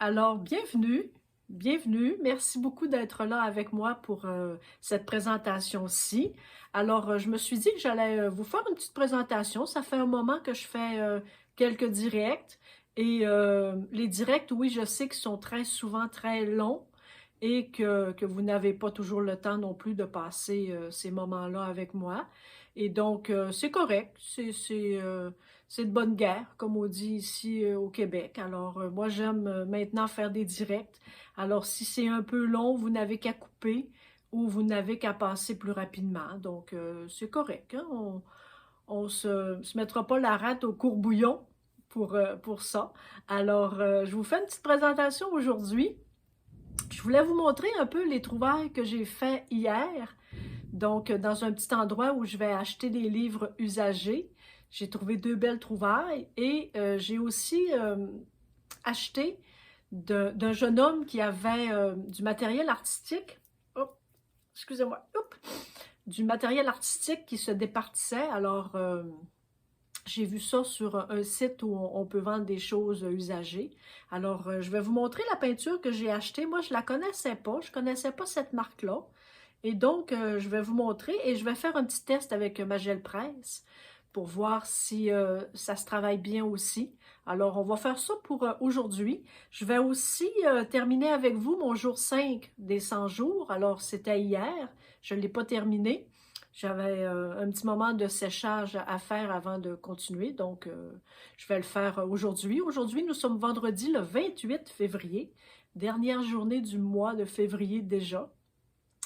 Alors, bienvenue, bienvenue. Merci beaucoup d'être là avec moi pour cette présentation-ci. Alors, je me suis dit que j'allais vous faire une petite présentation. Ça fait un moment que je fais quelques directs. Et les directs, oui, je sais qu'ils sont très souvent très longs et que vous n'avez pas toujours le temps non plus de passer ces moments-là avec moi. Et donc, c'est correct. C'est de bonne guerre, comme on dit ici au Québec. Alors, moi, j'aime maintenant faire des directs. Alors, si c'est un peu long, vous n'avez qu'à couper ou vous n'avez qu'à passer plus rapidement. Donc, c'est correct, hein? On se mettra pas la rate au courbouillon pour ça. Alors, je vous fais une petite présentation aujourd'hui. Je voulais vous montrer un peu les trouvailles que j'ai fait hier. Donc, dans un petit endroit où je vais acheter des livres usagés, j'ai trouvé deux belles trouvailles et j'ai aussi acheté d'un jeune homme qui avait du matériel artistique. Oh, excusez-moi. Du matériel artistique qui se départissait. Alors, j'ai vu ça sur un site où on peut vendre des choses usagées. Alors, je vais vous montrer la peinture que j'ai achetée. Moi, je ne la connaissais pas. Je ne connaissais pas cette marque-là. Et donc, je vais vous montrer et je vais faire un petit test avec ma gel presse pour voir si ça se travaille bien aussi. Alors, on va faire ça pour aujourd'hui. Je vais aussi terminer avec vous mon jour 5 des 100 jours. Alors, c'était hier. Je ne l'ai pas terminé. J'avais un petit moment de séchage à faire avant de continuer. Donc, je vais le faire aujourd'hui. Aujourd'hui, nous sommes vendredi le 28 février. Dernière journée du mois de février déjà.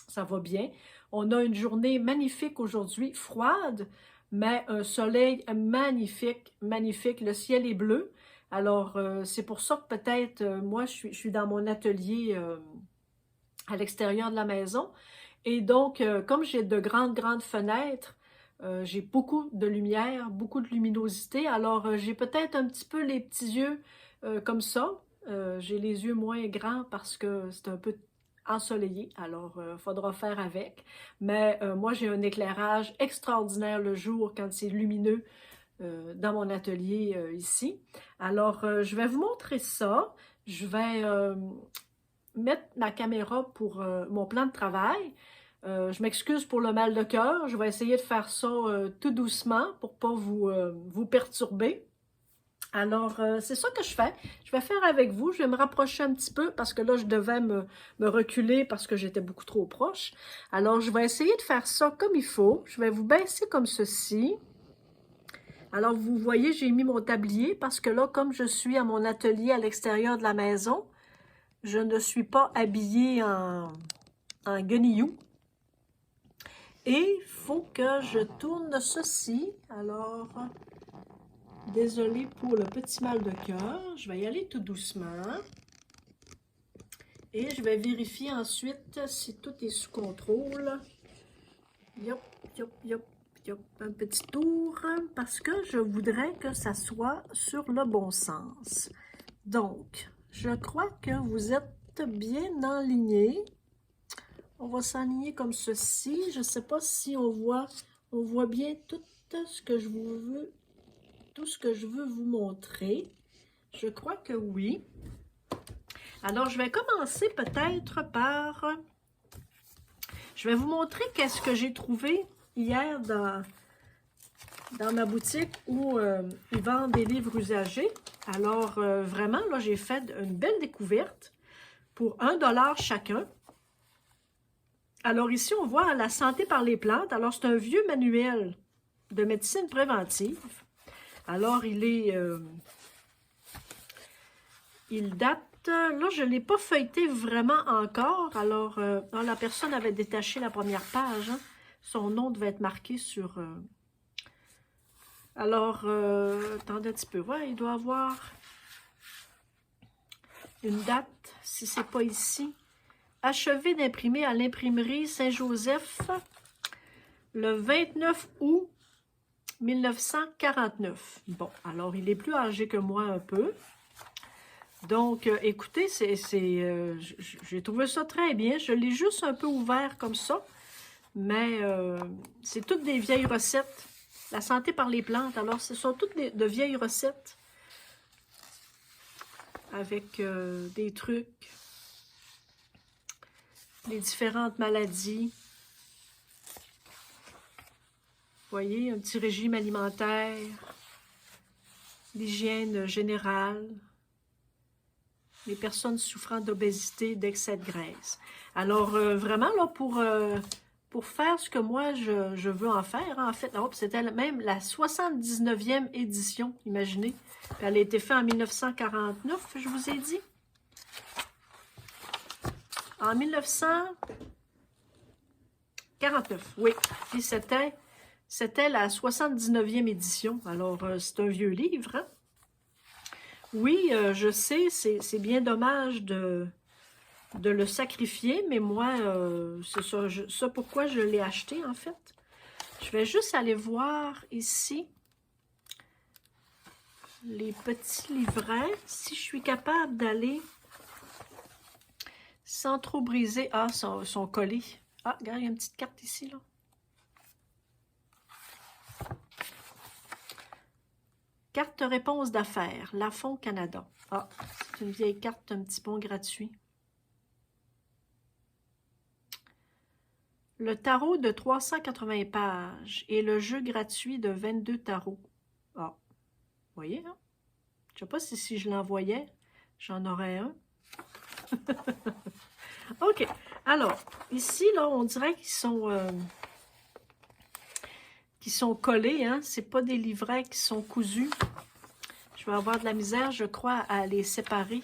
Ça va bien. On a une journée magnifique aujourd'hui, froide, mais un soleil magnifique, magnifique. Le ciel est bleu. Alors, c'est pour ça que peut-être, moi, je suis dans mon atelier à l'extérieur de la maison. Et donc, comme j'ai de grandes, grandes fenêtres, j'ai beaucoup de lumière, beaucoup de luminosité. Alors, j'ai peut-être un petit peu les petits yeux comme ça. J'ai les yeux moins grands parce que c'est un peu ensoleillé, alors il faudra faire avec. Mais moi, j'ai un éclairage extraordinaire le jour quand c'est lumineux dans mon atelier ici. Alors, je vais vous montrer ça. Je vais mettre ma caméra pour mon plan de travail. Je m'excuse pour le mal de cœur. Je vais essayer de faire ça tout doucement pour pas vous perturber. Alors, c'est ça que je fais. Je vais faire avec vous. Je vais me rapprocher un petit peu parce que là, je devais me reculer parce que j'étais beaucoup trop proche. Alors, je vais essayer de faire ça comme il faut. Je vais vous baisser comme ceci. Alors, vous voyez, j'ai mis mon tablier parce que là, comme je suis à mon atelier à l'extérieur de la maison, je ne suis pas habillée en guenillou. Et il faut que je tourne ceci. Alors, désolée pour le petit mal de cœur. Je vais y aller tout doucement. Et je vais vérifier ensuite si tout est sous contrôle. Yop, yop, yop, yop. Un petit tour parce que je voudrais que ça soit sur le bon sens. Donc, je crois que vous êtes bien enlignés. On va s'aligner comme ceci. Je ne sais pas si on voit bien tout ce que je veux vous montrer. Je crois que oui. Alors, je vais commencer peut-être par... Je vais vous montrer qu'est-ce que j'ai trouvé hier dans ma boutique où ils vendent des livres usagés. Alors, vraiment, là, j'ai fait une belle découverte pour 1$ chacun. Alors ici, on voit la santé par les plantes. Alors, c'est un vieux manuel de médecine préventive. Alors, il date, là, je ne l'ai pas feuilleté vraiment encore. Alors, la personne avait détaché la première page. Hein. Son nom devait être marqué sur... Alors, attendez un petit peu. Ouais, il doit avoir une date, si ce n'est pas ici. Achevé d'imprimer à l'imprimerie Saint-Joseph le 29 août 1949. Bon, alors il est plus âgé que moi un peu. Donc, écoutez, j'ai trouvé ça très bien. Je l'ai juste un peu ouvert comme ça, mais c'est toutes des vieilles recettes. La santé par les plantes, alors ce sont toutes de vieilles recettes. avec des trucs, les différentes maladies. Vous voyez, un petit régime alimentaire, l'hygiène générale, les personnes souffrant d'obésité, d'excès de graisse. Alors, vraiment, là, pour faire ce que moi, je veux en faire, hein, en fait, c'était même la 79e édition, imaginez. Elle a été faite en 1949, je vous ai dit. En 1949, oui. Puis c'était la 79e édition. Alors, c'est un vieux livre, hein? Oui, je sais, c'est bien dommage de le sacrifier, mais moi, c'est ça pourquoi je l'ai acheté, en fait. Je vais juste aller voir ici les petits livrets, si je suis capable d'aller sans trop briser. Ah, ils sont collés. Ah, regarde, il y a une petite carte ici, là. Carte réponse d'affaires, Lafond Canada. Ah, c'est une vieille carte, un petit bon gratuit. Le tarot de 380 pages et le jeu gratuit de 22 tarots. Ah, vous voyez, hein? Je ne sais pas si je l'envoyais, j'en aurais un. OK. Alors, ici, là, on dirait qu'ils sont collés, hein? C'est pas des livrets qui sont cousus. Je vais avoir de la misère, je crois, à les séparer.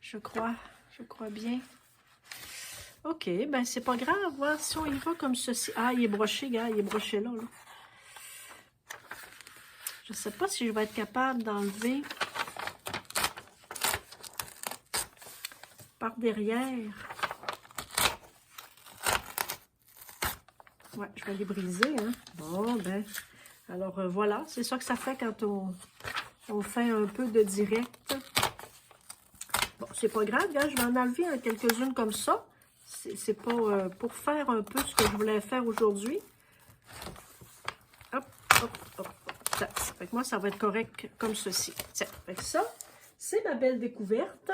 Je crois bien. OK, ben c'est pas grave, voir si on y va comme ceci. Ah, il est broché, gars, il est broché là. Je sais pas si je vais être capable d'enlever par derrière. Ouais, je vais les briser, hein. Bon, ben, alors voilà, c'est ça que ça fait quand on fait un peu de direct. Bon, c'est pas grave, gars, je vais en enlever quelques-unes comme ça. C'est pas pour faire un peu ce que je voulais faire aujourd'hui. Hop, hop, hop, hop. Ça fait que moi, ça va être correct comme ceci. Tiens, fait que ça, c'est ma belle découverte.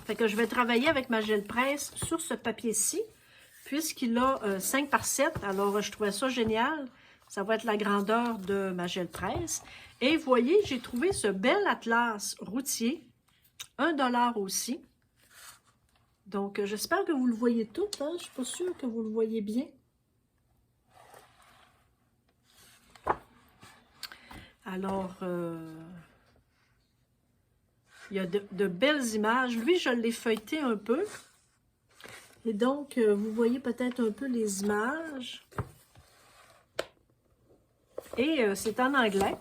Fait que je vais travailler avec ma gel presse sur ce papier-ci, puisqu'il a 5 par 7. Alors, je trouvais ça génial. Ça va être la grandeur de ma gel presse. Et vous voyez, j'ai trouvé ce bel atlas routier. 1 $ aussi. Donc, j'espère que vous le voyez tout. Hein? Je ne suis pas sûre que vous le voyez bien. Alors, il y a de belles images. Lui, je l'ai feuilleté un peu. Et donc, vous voyez peut-être un peu les images. Et c'est en anglais.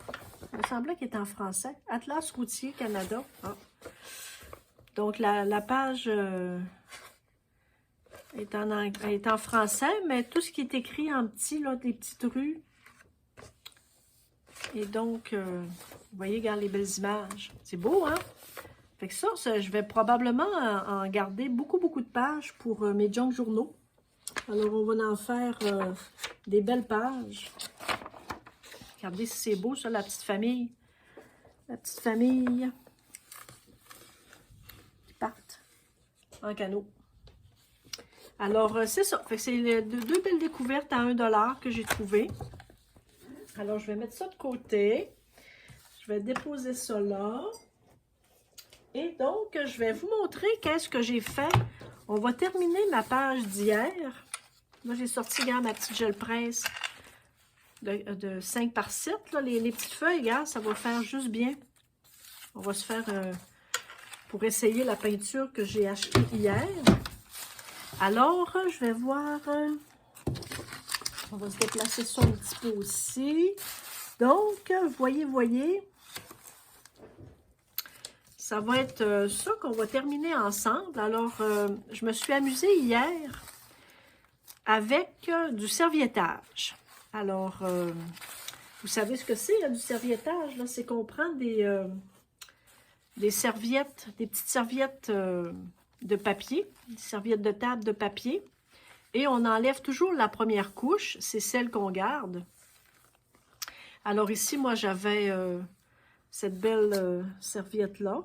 Il me semblait qu'il était en français. Atlas routier Canada. Ah. Donc, la page est en français, mais tout ce qui est écrit en petit, là, des petites rues. Et donc, vous voyez, regarde les belles images. C'est beau, hein? Fait que ça, je vais probablement en garder beaucoup de pages pour mes junk journaux. Alors, on va en faire des belles pages. Regardez si c'est beau, ça, la petite famille. La petite famille. Partent en canot. Alors, c'est ça. C'est deux belles découvertes à 1 $ que j'ai trouvées. Alors, je vais mettre ça de côté. Je vais déposer ça là. Et donc, je vais vous montrer qu'est-ce que j'ai fait. On va terminer ma page d'hier. Moi, j'ai sorti, regarde, ma petite gel presse de 5 par 7. Là. Les petites feuilles, regarde, ça va faire juste bien. On va se faire... pour essayer la peinture que j'ai achetée hier. Alors, je vais voir... on va se déplacer ça un petit peu aussi. Donc, voyez, ça va être ça qu'on va terminer ensemble. Alors, je me suis amusée hier avec du serviettage. Alors, vous savez ce que c'est, du serviettage? C'est qu'on prend des serviettes, des petites serviettes de papier, des serviettes de table de papier, et on enlève toujours la première couche, c'est celle qu'on garde. Alors ici, moi, j'avais cette belle serviette-là.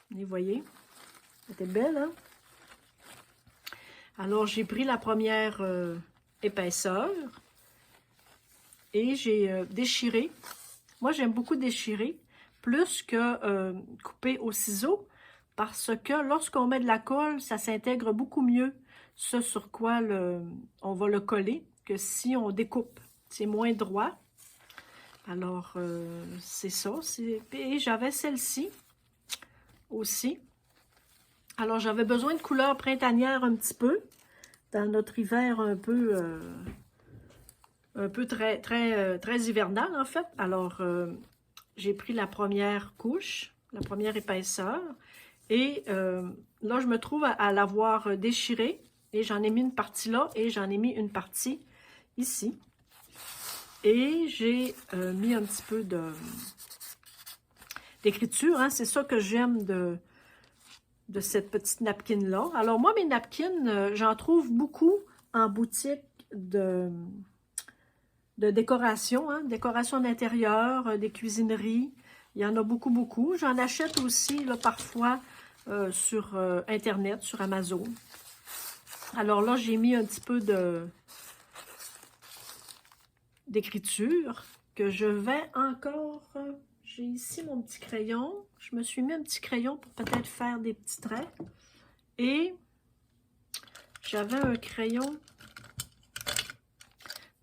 Vous voyez, elle était belle, hein? Alors, j'ai pris la première épaisseur et j'ai déchiré. Moi, j'aime beaucoup déchirer, plus que couper au ciseau, parce que lorsqu'on met de la colle, ça s'intègre beaucoup mieux, ce sur quoi on va le coller, que si on découpe. C'est moins droit. Alors, c'est ça. Et j'avais celle-ci aussi. Alors, j'avais besoin de couleurs printanières un petit peu, dans notre hiver un peu très hivernal, en fait. Alors, j'ai pris la première couche, la première épaisseur, et là, je me trouve à l'avoir déchirée, et j'en ai mis une partie là, et j'en ai mis une partie ici. Et j'ai mis un petit peu d'écriture, hein. C'est ça que j'aime de cette petite napkin-là. Alors moi, mes napkins, j'en trouve beaucoup en boutique de décoration, hein, décoration d'intérieur, des cuisineries. Il y en a beaucoup, beaucoup. J'en achète aussi là, parfois sur Internet, sur Amazon. Alors là, j'ai mis un petit peu d'écriture que je vais encore... J'ai ici mon petit crayon. Je me suis mis un petit crayon pour peut-être faire des petits traits. Et j'avais un crayon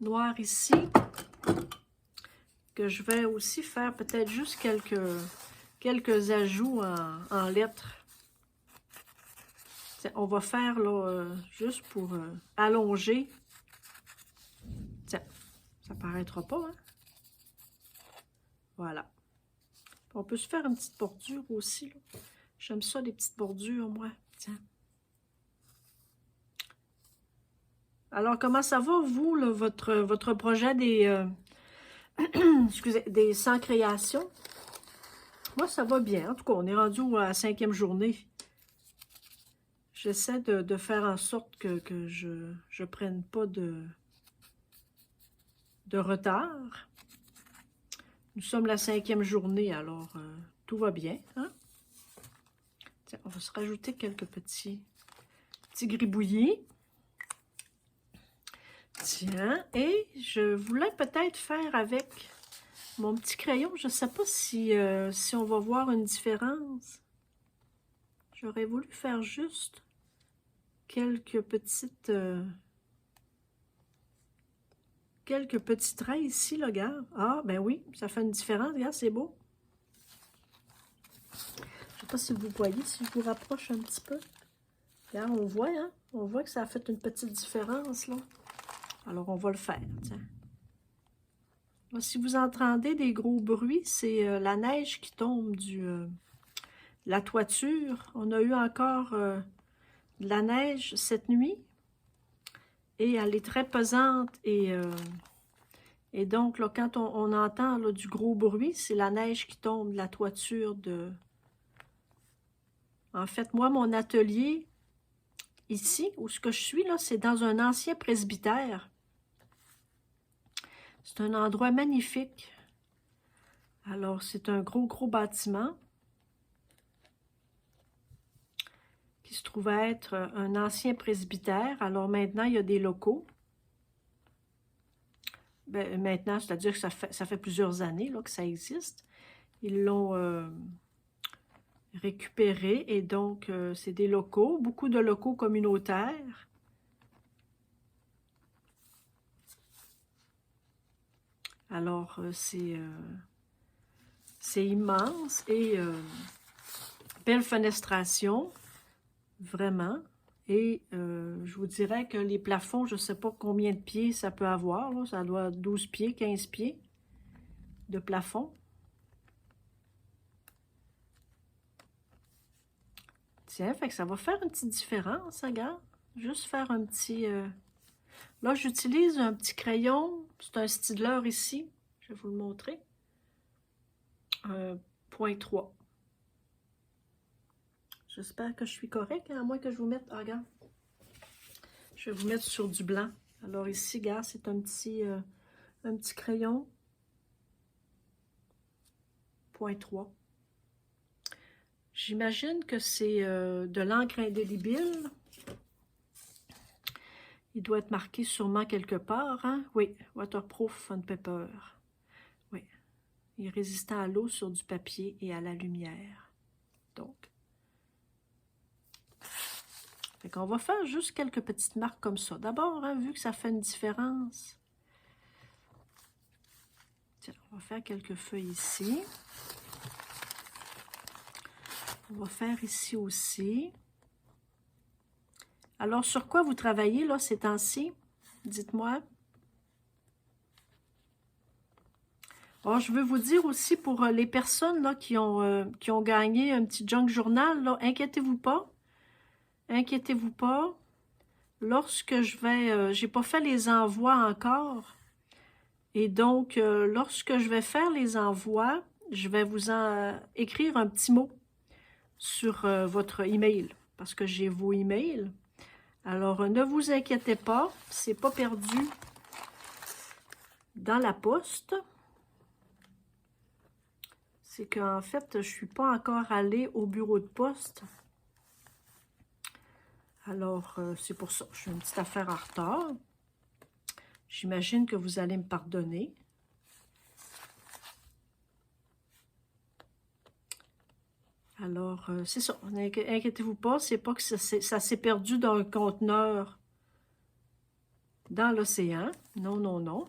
noir ici que je vais aussi faire peut-être juste quelques ajouts en lettres. On va faire là juste pour allonger. Tiens, ça paraîtra pas, hein? Voilà. On peut se faire une petite bordure aussi. J'aime ça, les petites bordures, moi. Tiens. Alors, comment ça va, vous, là, votre projet des, excusez, des 100 créations? Moi, ça va bien. En tout cas, on est rendu à la 5e journée. J'essaie de faire en sorte que je prenne pas de retard. Nous sommes la 5e journée, alors tout va bien. Hein? Tiens, on va se rajouter quelques petits gribouillis. Tiens, et je voulais peut-être faire avec mon petit crayon. Je ne sais pas si on va voir une différence. J'aurais voulu faire juste quelques petites... quelques petits traits ici, là, regarde. Ah, ben oui, ça fait une différence. Regarde, c'est beau. Je ne sais pas si vous voyez, si je vous rapproche un petit peu. Regarde, on voit, hein? On voit que ça a fait une petite différence, là. Alors, on va le faire, tiens. Là, si vous entendez des gros bruits, c'est la neige qui tombe la toiture. On a eu encore de la neige cette nuit. Et elle est très pesante et donc, là, quand on entend là, du gros bruit, c'est la neige qui tombe de la toiture de... En fait, moi, mon atelier, ici, où ce que je suis, là, c'est dans un ancien presbytère. C'est un endroit magnifique. Alors, c'est un gros bâtiment qui se trouve être un ancien presbytère. Alors, maintenant, il y a des locaux. Ben, maintenant, c'est-à-dire que ça fait plusieurs années là, que ça existe. Ils l'ont récupéré et donc c'est des locaux, beaucoup de locaux communautaires. Alors, c'est immense et belle fenestration, vraiment. Et je vous dirais que les plafonds, je ne sais pas combien de pieds ça peut avoir. Là. Ça doit être 12 pieds, 15 pieds de plafond. Tiens, fait que ça va faire une petite différence, regarde. Juste faire un petit... Là, j'utilise un petit crayon. C'est un styler ici. Je vais vous le montrer. 0.3. J'espère que je suis correcte, hein, à moins que je vous mette... Ah, regarde. Je vais vous mettre sur du blanc. Alors ici, regarde, c'est un petit crayon. 1.3. J'imagine que c'est de l'encre indélébile. Il doit être marqué sûrement quelque part, hein? Oui, Waterproof on Paper. Oui. Il est résistant à l'eau sur du papier et à la lumière. Donc. Fait qu'on va faire juste quelques petites marques comme ça. D'abord, hein, vu que ça fait une différence. Tiens, on va faire quelques feuilles ici. On va faire ici aussi. Alors, sur quoi vous travaillez, là, ces temps-ci? Dites-moi. Alors, je veux vous dire aussi pour les personnes là, qui ont gagné un petit junk journal, là, inquiétez-vous pas. Inquiétez-vous pas. Lorsque je vais... j'ai pas fait les envois encore. Et donc, lorsque je vais faire les envois, je vais vous écrire un petit mot sur votre email. Parce que j'ai vos emails. Alors, ne vous inquiétez pas. C'est pas perdu dans la poste. C'est qu'en fait, je ne suis pas encore allée au bureau de poste. Alors, c'est pour ça. Je suis une petite affaire en retard. J'imagine que vous allez me pardonner. Alors, c'est ça. Inquiétez-vous pas, c'est pas que ça s'est perdu dans un conteneur dans l'océan. Non, non, non.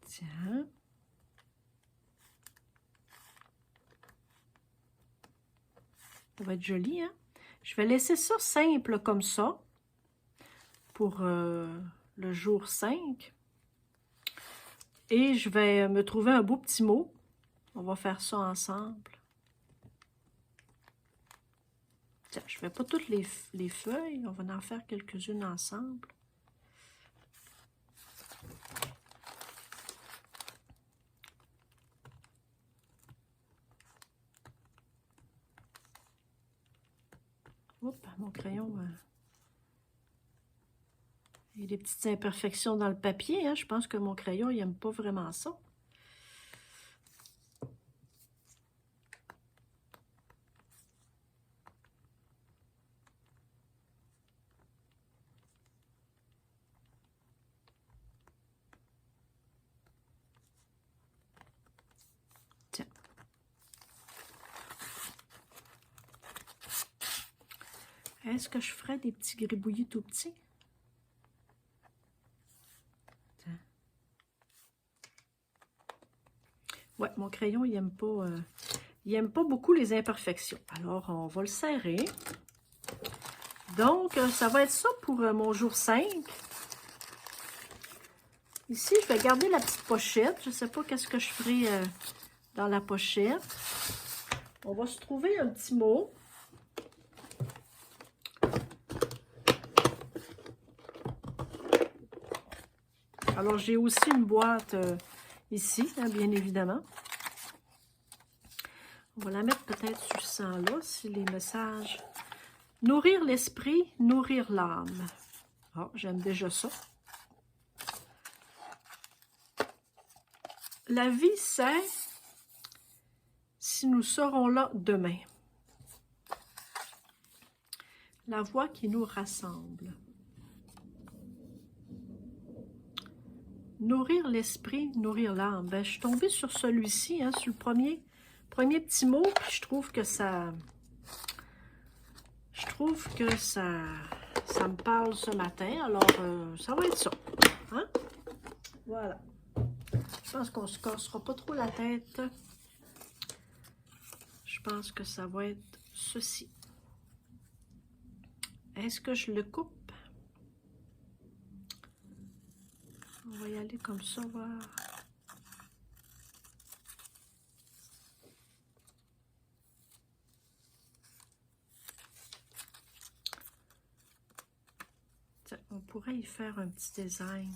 Tiens. Ça va être joli, hein? Je vais laisser ça simple comme ça pour le jour 5. Et je vais me trouver un beau petit mot. On va faire ça ensemble. Tiens, je ne fais pas toutes les feuilles. On va en faire quelques-unes ensemble. Oups, mon crayon. Il y a des petites imperfections dans le papier. Hein. Je pense que mon crayon, il n'aime pas vraiment ça. Tiens. Est-ce que je ferais des petits gribouillis tout petits? Tiens. Ouais, mon crayon, il n'aime pas beaucoup les imperfections. Alors, on va le serrer. Donc, ça va être ça pour mon jour 5. Ici, je vais garder la petite pochette. Je ne sais pas qu'est-ce que je ferai dans la pochette. On va se trouver un petit mot. Alors, j'ai aussi une boîte ici, hein, bien évidemment. On va la mettre peut-être sur ce sang-là, si les messages... Nourrir l'esprit, nourrir l'âme. Ah, j'aime déjà ça. La vie, c'est si nous serons là demain. La voix qui nous rassemble. Nourrir l'esprit, nourrir l'âme. Ben, je suis tombée sur celui-ci, hein, sur le premier petit mot, puis je trouve que ça... ça me parle ce matin, alors ça va être ça. Hein? Voilà. Je pense qu'on ne se cassera pas trop la tête. Je pense que ça va être ceci. Est-ce que je le coupe? On va y aller comme ça, voir. Tiens, on pourrait y faire un petit design.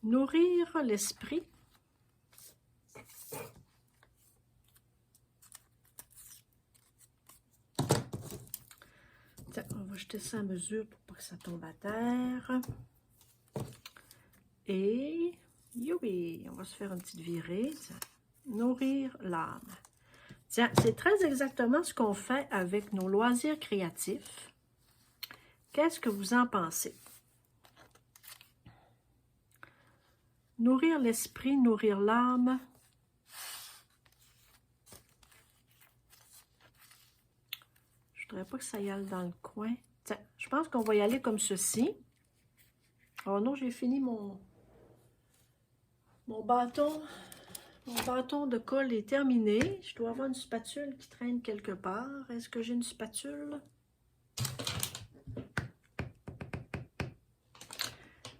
Nourrir l'esprit. va jeter ça à mesure pour pas que ça tombe à terre. Et, youpi, on va se faire une petite virée. Tiens. Nourrir l'âme. Tiens, c'est très exactement ce qu'on fait avec nos loisirs créatifs. Qu'est-ce que vous en pensez? Nourrir l'esprit, nourrir l'âme. Je ne voudrais pas que ça y aille dans le coin. Tiens, je pense qu'on va y aller comme ceci. Oh non, j'ai fini mon bâton. Mon bâton de colle est terminé. Je dois avoir une spatule qui traîne quelque part. Est-ce que j'ai une spatule?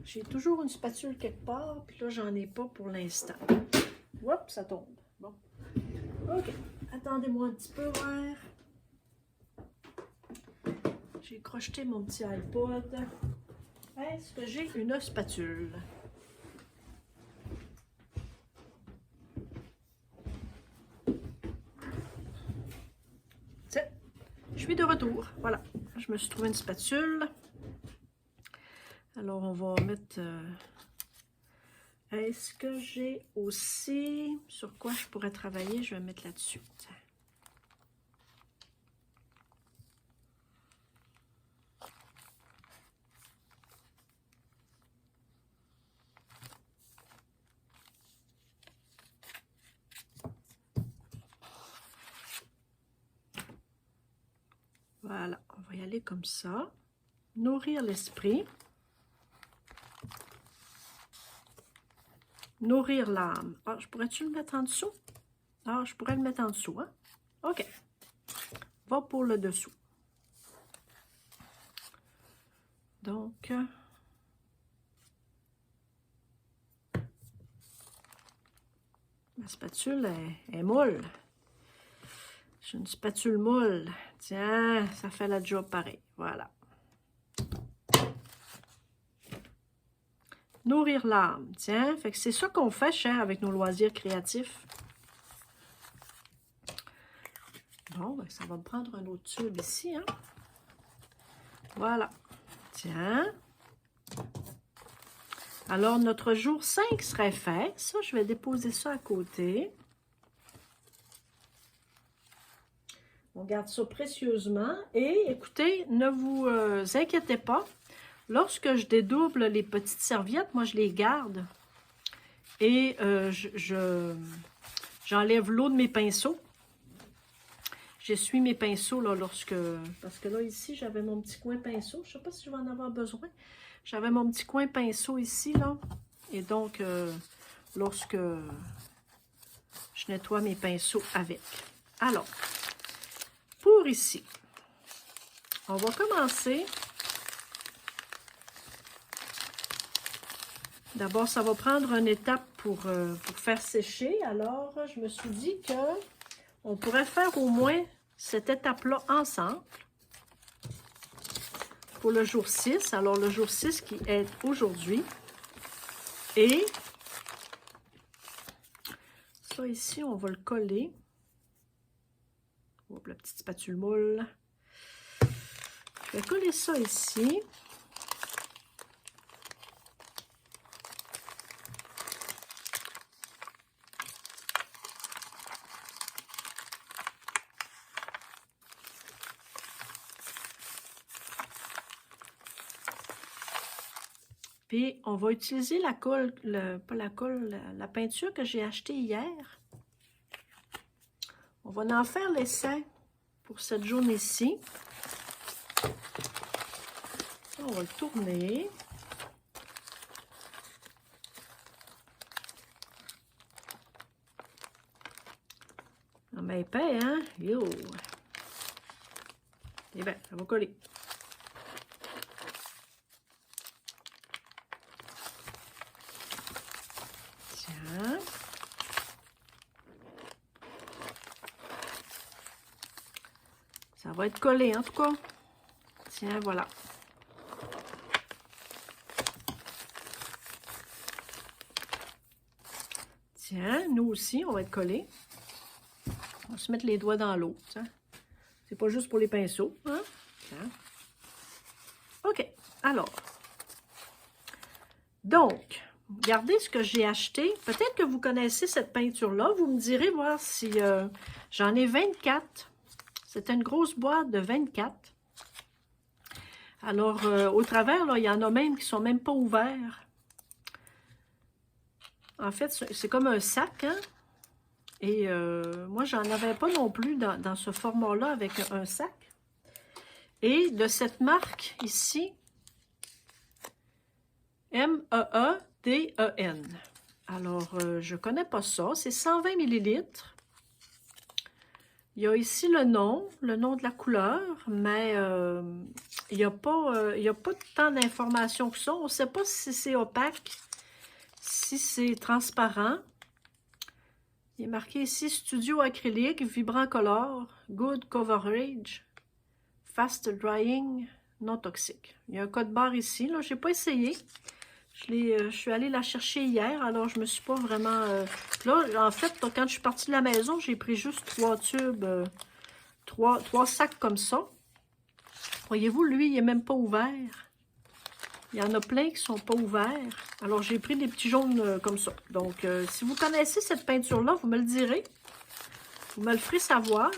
J'ai toujours une spatule quelque part, puis là, j'en ai pas pour l'instant. Hop, ça tombe. Bon. OK. Attendez-moi un petit peu, vert. J'ai crocheté mon petit iPod. Est-ce que j'ai une spatule? Tiens, je suis de retour. Voilà. Je me suis trouvé une spatule. Alors, on va mettre... Est-ce que j'ai aussi... Sur quoi je pourrais travailler? Je vais mettre là-dessus. Voilà, on va y aller comme ça. Nourrir l'esprit. Nourrir l'âme. Ah, je pourrais-tu le mettre en dessous? Ah, je pourrais le mettre en dessous, hein? OK. Va pour le dessous. Donc, ma spatule est molle. J'ai une spatule molle. Tiens, ça fait la job pareil. Voilà. Nourrir l'âme. Tiens, fait que c'est ça qu'on fait, cher, avec nos loisirs créatifs. Bon, ben, ça va me prendre un autre tube ici, hein? Voilà. Tiens. Alors, notre jour 5 serait fait. Ça, je vais déposer ça à côté. On garde ça précieusement. Et écoutez, ne vous inquiétez pas. Lorsque je dédouble les petites serviettes, moi, je les garde. Et j'enlève l'eau de mes pinceaux. J'essuie mes pinceaux là, parce que là, ici, j'avais mon petit coin pinceau. Je ne sais pas si je vais en avoir besoin. J'avais mon petit coin pinceau ici, là. Et donc, lorsque je nettoie mes pinceaux avec. Alors, pour ici, on va commencer. D'abord, ça va prendre une étape pour faire sécher. Alors, je me suis dit que on pourrait faire au moins cette étape-là ensemble pour le jour 6. Alors, le jour 6 qui est aujourd'hui. Et ça ici, on va le coller. Hop, la petite spatule moule. Je vais coller ça ici. Puis, on va utiliser la colle, pas la colle, la peinture que j'ai achetée hier. On va en faire l'essai pour cette journée-ci. On va le tourner. On met épais, hein? Yo! Eh bien, ça va coller. Tiens. Ça va être collé, en tout cas. Tiens, voilà. Tiens, nous aussi, on va être collés. On va se mettre les doigts dans l'eau. C'est pas juste pour les pinceaux. Hein? Tiens. OK, alors. Donc, regardez ce que j'ai acheté. Peut-être que vous connaissez cette peinture-là. Vous me direz voir si j'en ai 24. C'est une grosse boîte de 24. Alors, au travers, là, il y en a même qui ne sont même pas ouverts. En fait, c'est comme un sac, hein? Et moi, j'en avais pas non plus dans ce format-là avec un sac. Et de cette marque ici, MEEDEN. Alors, je connais pas ça. C'est 120 ml. Il y a ici le nom de la couleur, mais il n'y a pas tant d'informations que ça. On ne sait pas si c'est opaque, si c'est transparent. Il est marqué ici Studio acrylique, vibrant color, good coverage, fast drying, non toxique. Il y a un code barre ici. Je n'ai pas essayé. Je suis allée la chercher hier, alors je me suis pas vraiment... Là, en fait, quand je suis partie de la maison, j'ai pris juste 3 tubes, 3 sacs comme ça. Voyez-vous, lui, il n'est même pas ouvert. Il y en a plein qui ne sont pas ouverts. Alors, j'ai pris des petits jaunes comme ça. Donc, si vous connaissez cette peinture-là, vous me le direz. Vous me le ferez savoir.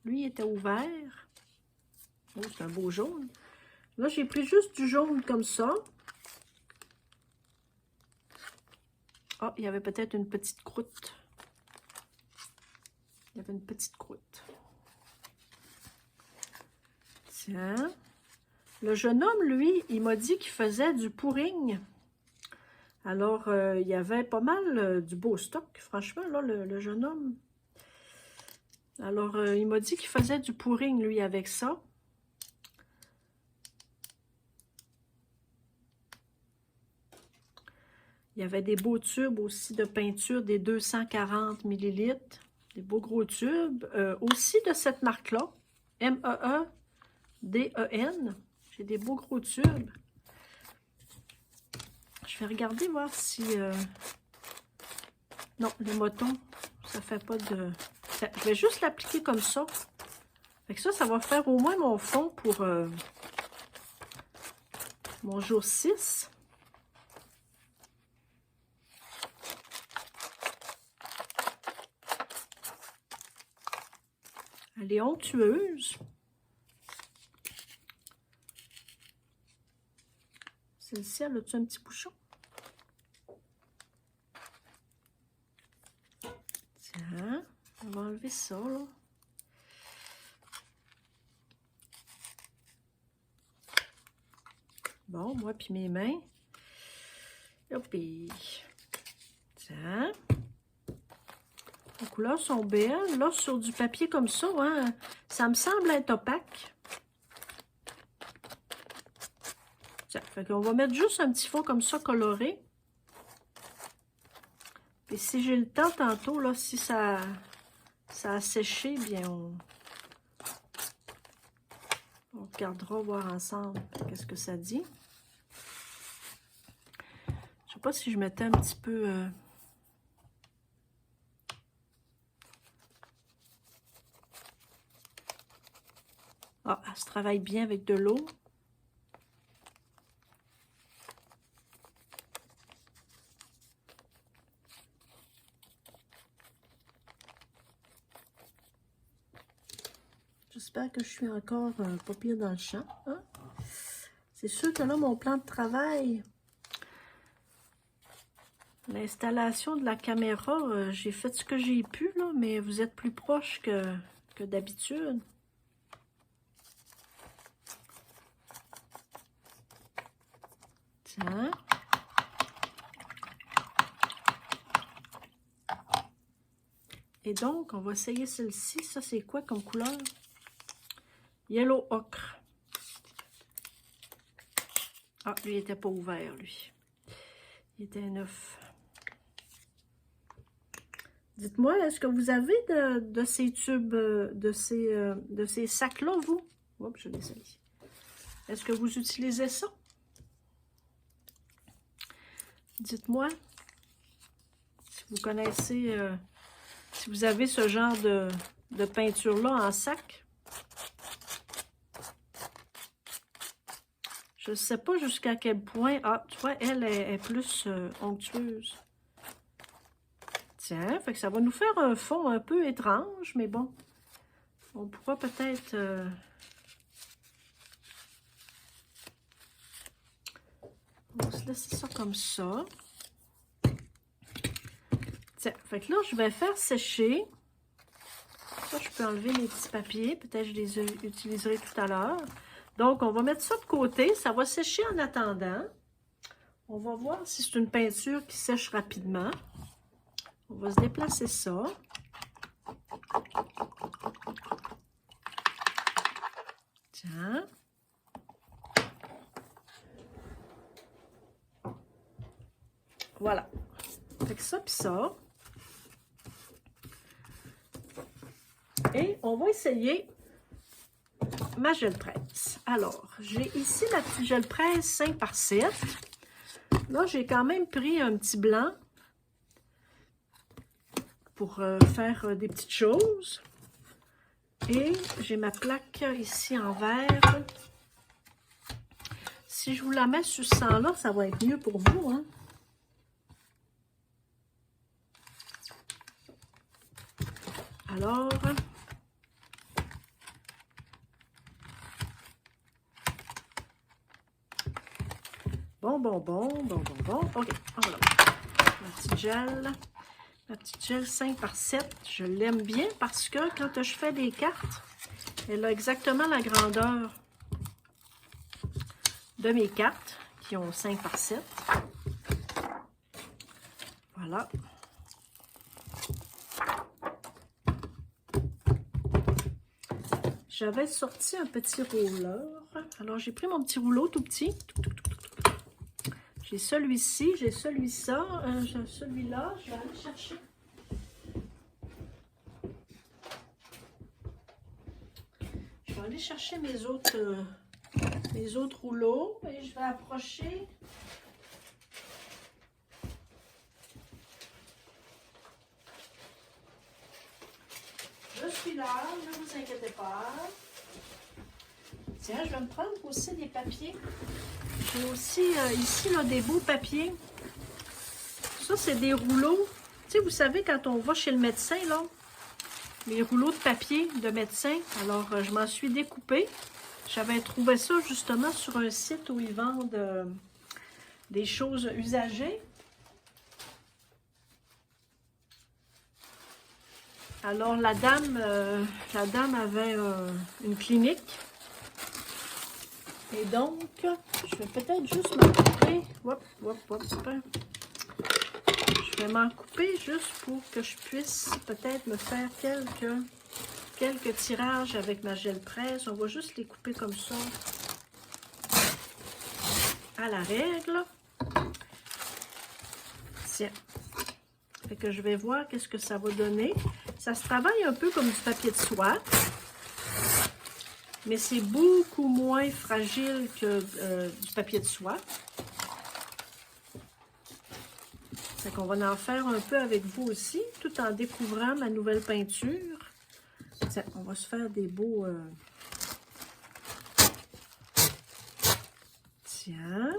Lui, il était ouvert. Oh, c'est un beau jaune. Là, j'ai pris juste du jaune comme ça. Ah, il y avait peut-être une petite croûte. Il y avait une petite croûte. Tiens. Le jeune homme, lui, il m'a dit qu'il faisait du pouring. Alors, il y avait pas mal du beau stock, franchement, là, le jeune homme. Alors, il m'a dit qu'il faisait du pouring, lui, avec ça. Il y avait des beaux tubes aussi de peinture, des 240 ml, des beaux gros tubes. Aussi de cette marque-là, MEEDEN. J'ai des beaux gros tubes. Je vais regarder, voir si... Non, les motons, ça fait pas de... Je vais juste l'appliquer comme ça. Avec ça, ça va faire au moins mon fond pour mon jour 6. Elle est onctueuse. Celle-ci, elle a-tu un petit bouchon? Tiens, on va enlever ça, là. Bon, moi puis mes mains. Youpi. Tiens. Les couleurs sont belles. Là, sur du papier comme ça, hein, ça me semble être opaque. Tiens, fait qu'on va mettre juste un petit fond comme ça coloré. Et si j'ai le temps tantôt, là, si ça a séché, bien on regardera voir ensemble qu'est-ce que ça dit. Je sais pas si je mettais un petit peu... Ah, elle se travaille bien avec de l'eau. J'espère que je suis encore pas pire dans le champ. Hein? C'est sûr que là, mon plan de travail, l'installation de la caméra, j'ai fait ce que j'ai pu, là, mais vous êtes plus proche que d'habitude. Tiens. Et donc, on va essayer celle-ci. Ça, c'est quoi comme couleur? Yellow ocre. Ah, lui, il n'était pas ouvert, lui. Il était neuf. Dites-moi, est-ce que vous avez de ces tubes, de ces sacs-là, vous? Oups, je les ai mis. Est-ce que vous utilisez ça? Dites-moi si vous connaissez, si vous avez ce genre de peinture-là en sac. Je ne sais pas jusqu'à quel point... Ah, tu vois, elle est plus onctueuse. Tiens, fait que ça va nous faire un fond un peu étrange, mais bon. On pourra peut-être... On va se laisser ça comme ça. Tiens, fait que là, je vais faire sécher. Ça, je peux enlever mes petits papiers. Peut-être que je les utiliserai tout à l'heure. Donc, on va mettre ça de côté. Ça va sécher en attendant. On va voir si c'est une peinture qui sèche rapidement. On va se déplacer ça. Tiens. Voilà. Fait que ça puis ça. Et on va essayer ma gel presse. Alors, j'ai ici ma petite gel presse 5 par 7. Là, j'ai quand même pris un petit blanc pour faire des petites choses. Et j'ai ma plaque ici en verre. Si je vous la mets sur ce sang-là, ça va être mieux pour vous, hein? Alors, bon. OK, voilà. Ma petite gel 5 par 7, je l'aime bien parce que quand je fais des cartes, elle a exactement la grandeur de mes cartes qui ont 5 par 7. Voilà. J'avais sorti un petit rouleur. Alors, j'ai pris mon petit rouleau tout petit. J'ai celui-ci, j'ai celui-là. Celui-là, je vais aller chercher. Je vais aller chercher mes autres rouleaux et je vais approcher. Je suis là, ne vous inquiétez pas. Tiens, je vais me prendre aussi des papiers. J'ai aussi ici là, des beaux papiers. Ça, c'est des rouleaux. Tu sais, vous savez, quand on va chez le médecin, là, les rouleaux de papier de médecin. Alors, je m'en suis découpée. J'avais trouvé ça justement sur un site où ils vendent des choses usagées. Alors, la dame avait une clinique. Et donc, je vais peut-être juste m'en couper. Je vais m'en couper juste pour que je puisse peut-être me faire quelques tirages avec ma gel presse. On va juste les couper comme ça à la règle. Tiens. Fait que je vais voir qu'est-ce que ça va donner. Ça se travaille un peu comme du papier de soie. Mais c'est beaucoup moins fragile que du papier de soie. Fait qu'on va en faire un peu avec vous aussi, tout en découvrant ma nouvelle peinture. Tiens, on va se faire des beaux... Tiens.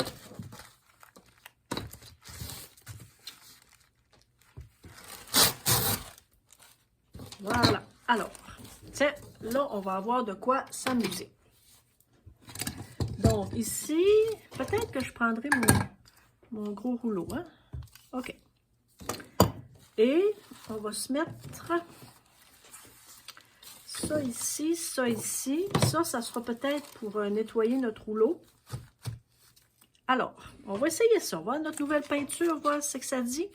Voilà. Alors, tiens, là, on va avoir de quoi s'amuser. Donc, ici, peut-être que je prendrai mon gros rouleau, hein? OK. Et on va se mettre ça ici, ça ici. Ça sera peut-être pour nettoyer notre rouleau. Alors, on va essayer ça. On va voir notre nouvelle peinture, voir ce que ça dit.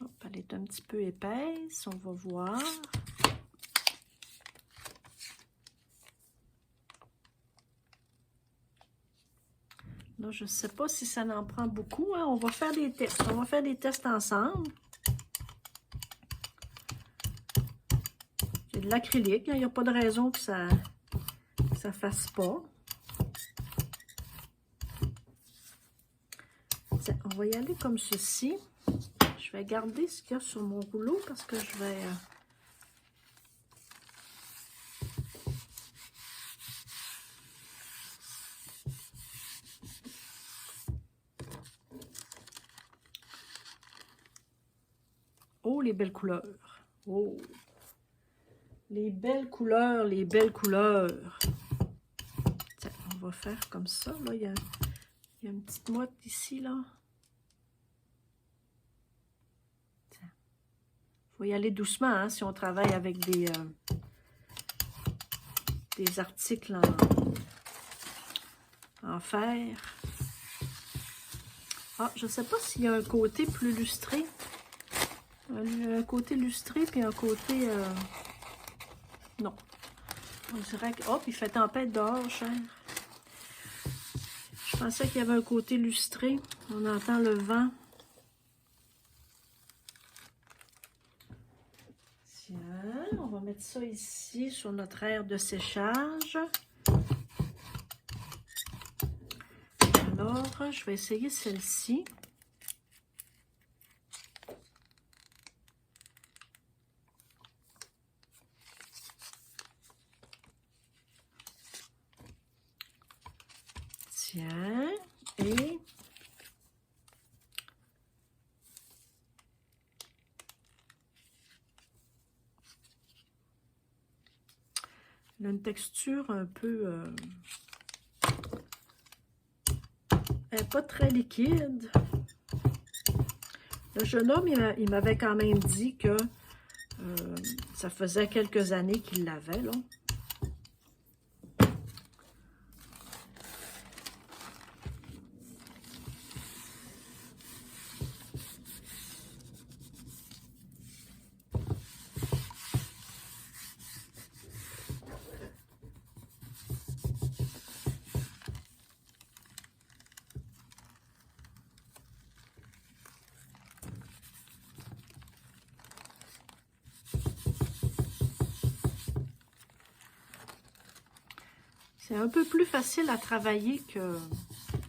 Hop, elle est un petit peu épaisse. On va voir. Là, je ne sais pas si ça en prend beaucoup. Hein. On va faire des tests. On va faire des tests ensemble. C'est de l'acrylique. Il n'y a pas de raison que ça ne fasse pas. Tiens, on va y aller comme ceci. Je vais garder ce qu'il y a sur mon rouleau parce que je vais... Oh, les belles couleurs. Oh, les belles couleurs, les belles couleurs. Tiens, on va faire comme ça. Là, il y a une petite motte ici, là. Tiens. Faut y aller doucement, hein, si on travaille avec des articles en fer. Ah, je ne sais pas s'il y a un côté plus lustré. Un côté lustré, puis un côté... non. On dirait que... Hop, il fait tempête dehors, cher. Je pensais qu'il y avait un côté lustré. On entend le vent. Tiens, on va mettre ça ici, sur notre aire de séchage. Alors, je vais essayer celle-ci. Tiens, et elle a une texture un peu... elle n'est pas très liquide. Le jeune homme, il m'avait quand même dit que ça faisait quelques années qu'il l'avait, là. C'est un peu plus facile à travailler que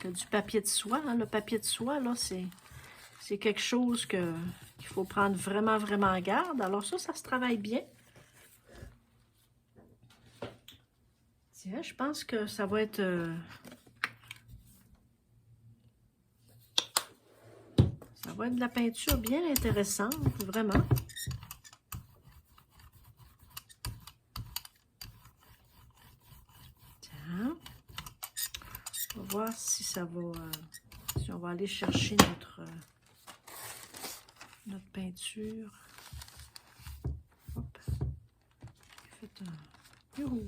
du papier de soie, hein. Le papier de soie, là, c'est quelque chose qu'il faut prendre vraiment, vraiment garde. Alors ça se travaille bien. Tiens, je pense que ça va être... ça va être de la peinture bien intéressante, vraiment. On va voir si ça va, si on va aller chercher notre peinture. Hop. J'ai fait un... Youhou.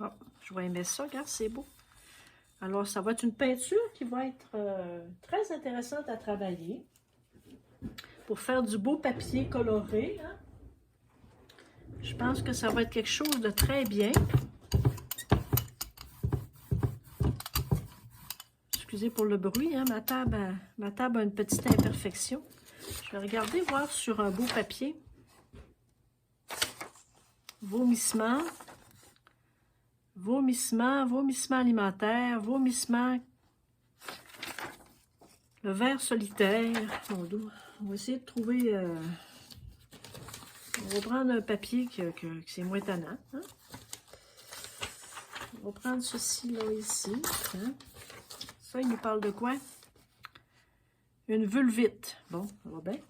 Oh, je vais aimer ça, regarde, c'est beau. Alors, ça va être une peinture qui va être très intéressante à travailler pour faire du beau papier coloré, hein. Je pense que ça va être quelque chose de très bien. Excusez pour le bruit, hein, ma table a une petite imperfection. Je vais regarder, voir sur un beau papier. Vomissement. Vomissement, vomissement alimentaire, vomissement, le ver solitaire. On va essayer de trouver... on va prendre un papier que c'est moins tannant. Hein? On va prendre ceci là, ici. Hein? Ça, il nous parle de quoi? Une vulvite. Bon, ça va bien.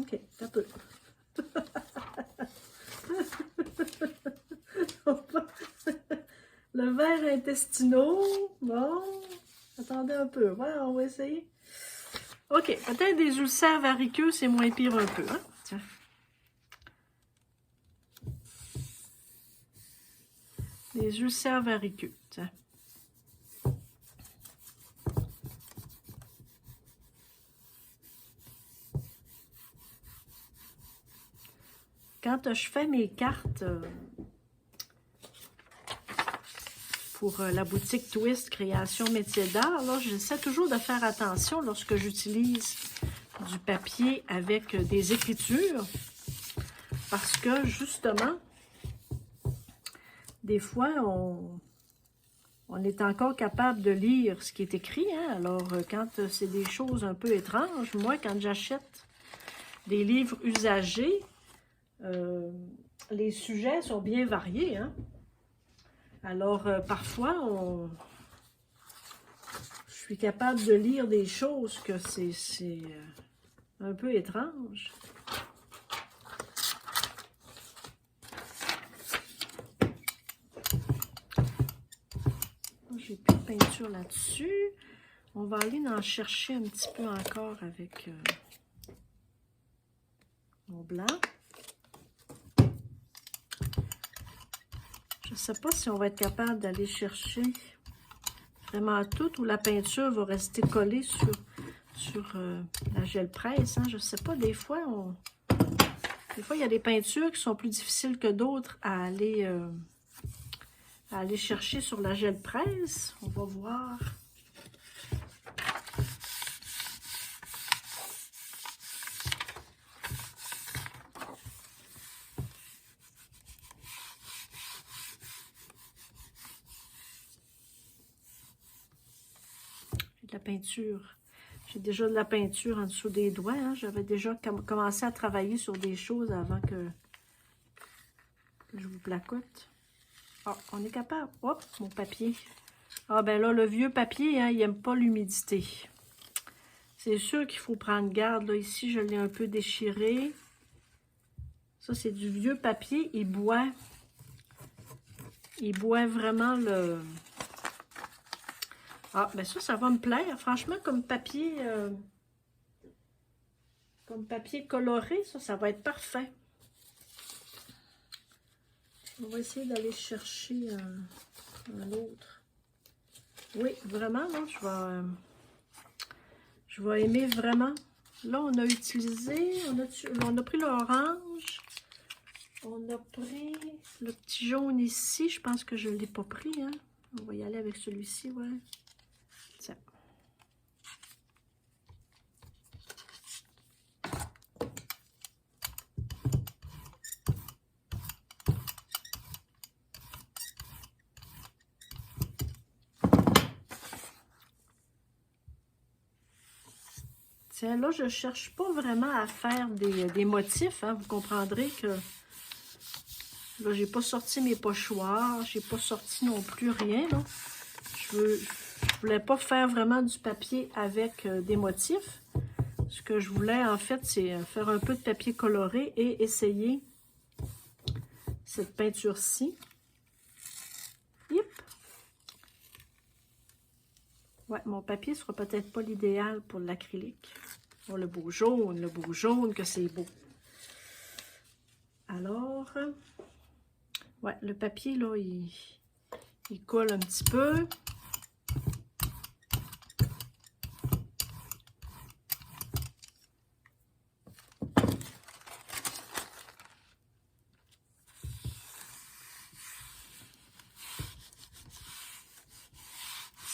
OK, un peu. Le ver intestinaux. Bon, attendez un peu. Voilà, on va essayer. OK, peut-être des ulcères variqueux, c'est moins pire un peu. Hein? Tiens. Des ulcères variqueux. Tiens. quand je fais mes cartes pour la boutique Twist Création Métier d'Art, là, j'essaie toujours de faire attention lorsque j'utilise du papier avec des écritures, parce que justement, des fois, on est encore capable de lire ce qui est écrit, hein? Alors, quand c'est des choses un peu étranges, moi, quand j'achète des livres usagés, les sujets sont bien variés, hein? Alors, parfois, je suis capable de lire des choses que c'est un peu étrange. J'ai plus de peinture là-dessus. On va aller en chercher un petit peu encore avec mon blanc. Je ne sais pas si on va être capable d'aller chercher vraiment tout ou la peinture va rester collée sur la gel presse. Hein. Je ne sais pas, des fois, il y a des peintures qui sont plus difficiles que d'autres à aller chercher sur la gel presse. On va voir. De la peinture. J'ai déjà de la peinture en dessous des doigts. Hein. J'avais déjà commencé à travailler sur des choses avant que je vous placote. Ah, on est capable. Hop, mon papier. Ah, ben là, le vieux papier, hein, il n'aime pas l'humidité. C'est sûr qu'il faut prendre garde. Là, ici, je l'ai un peu déchiré. Ça, c'est du vieux papier. Il boit vraiment le... Ah, ben ça va me plaire. Franchement, comme papier coloré, ça va être parfait. On va essayer d'aller chercher un autre. Oui, vraiment, là, je vais aimer vraiment. Là, on a utilisé, on a pris l'orange, on a pris le petit jaune ici. Je pense que je ne l'ai pas pris, hein. On va y aller avec celui-ci, ouais. Tiens. Tiens, là, je ne cherche pas vraiment à faire des motifs, hein. Vous comprendrez que là, j'ai pas sorti mes pochoirs, j'ai pas sorti non plus rien, là. Je voulais pas faire vraiment du papier avec des motifs. Ce que je voulais, en fait, c'est faire un peu de papier coloré et essayer cette peinture-ci. Yep. Ouais, mon papier sera peut-être pas l'idéal pour l'acrylique. Oh, le beau jaune, que c'est beau. Alors, ouais, le papier, là, il colle un petit peu.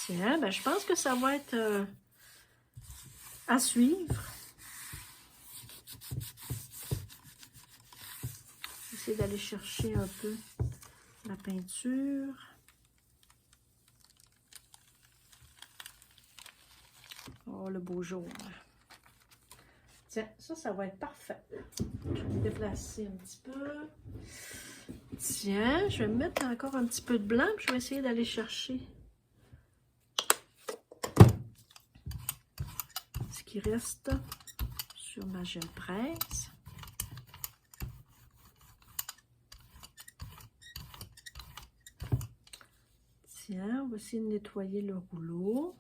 Tiens, ben, je pense que ça va être à suivre. Essayer d'aller chercher un peu la peinture. Oh, le beau jaune. Tiens, ça va être parfait. Je vais me déplacer un petit peu. Tiens, je vais mettre encore un petit peu de blanc, puis je vais essayer d'aller chercher ce qui reste sur ma gel presse. Tiens, on va essayer de nettoyer le rouleau.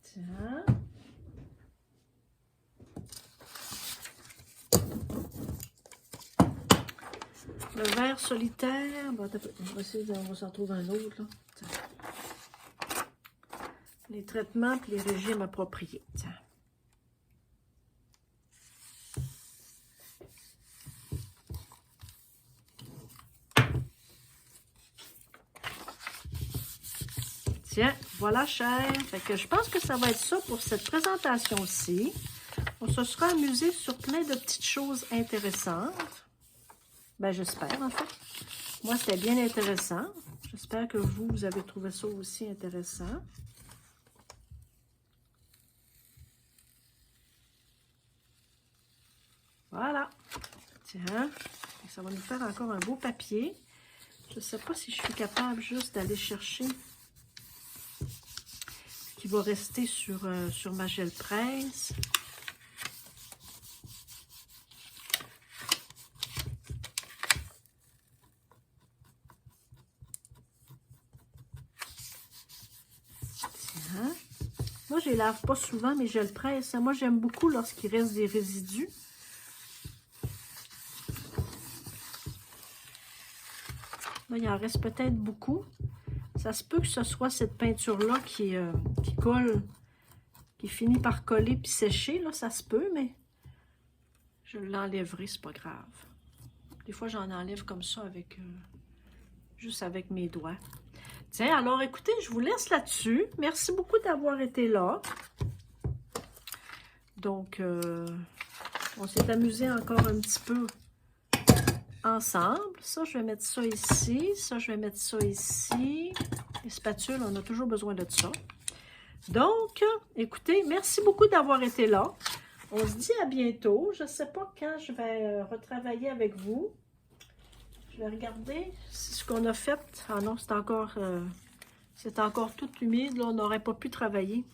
Tiens. Le vert solitaire. Bon, on va essayer on va s'en trouver un autre. Là. Les traitements et les régimes appropriés. Tiens. Tiens, voilà, cher. Fait que je pense que ça va être ça pour cette présentation-ci. On se sera amusé sur plein de petites choses intéressantes. Ben, j'espère, en fait. Moi, c'était bien intéressant. J'espère que vous avez trouvé ça aussi intéressant. Voilà. Tiens, ça va nous faire encore un beau papier. Je ne sais pas si je suis capable juste d'aller chercher ce qui va rester sur ma gel presse. Tiens. Moi, je ne les lave pas souvent, mais gel presse. Moi, j'aime beaucoup lorsqu'il reste des résidus. Là, il en reste peut-être beaucoup. Ça se peut que ce soit cette peinture-là qui colle, qui finit par coller puis sécher. Là, ça se peut, mais je l'enlèverai, c'est pas grave. Des fois, j'en enlève comme ça, avec juste avec mes doigts. Tiens, alors écoutez, je vous laisse là-dessus. Merci beaucoup d'avoir été là. Donc, on s'est amusé encore un petit peu ensemble. Ça, je vais mettre ça ici. Ça, je vais mettre ça ici. Les spatules, on a toujours besoin de ça. Donc, écoutez, merci beaucoup d'avoir été là. On se dit à bientôt. Je ne sais pas quand je vais retravailler avec vous. Je vais regarder ce qu'on a fait. Ah non, c'est encore tout humide. Là, on n'aurait pas pu travailler.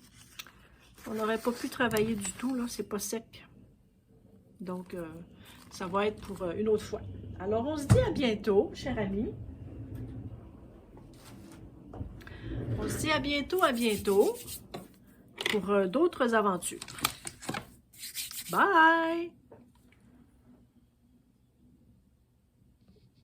On n'aurait pas pu travailler du tout. Là, c'est pas sec. Donc, ça va être pour une autre fois. Alors, on se dit à bientôt, chers amis. On se dit à bientôt pour d'autres aventures. Bye!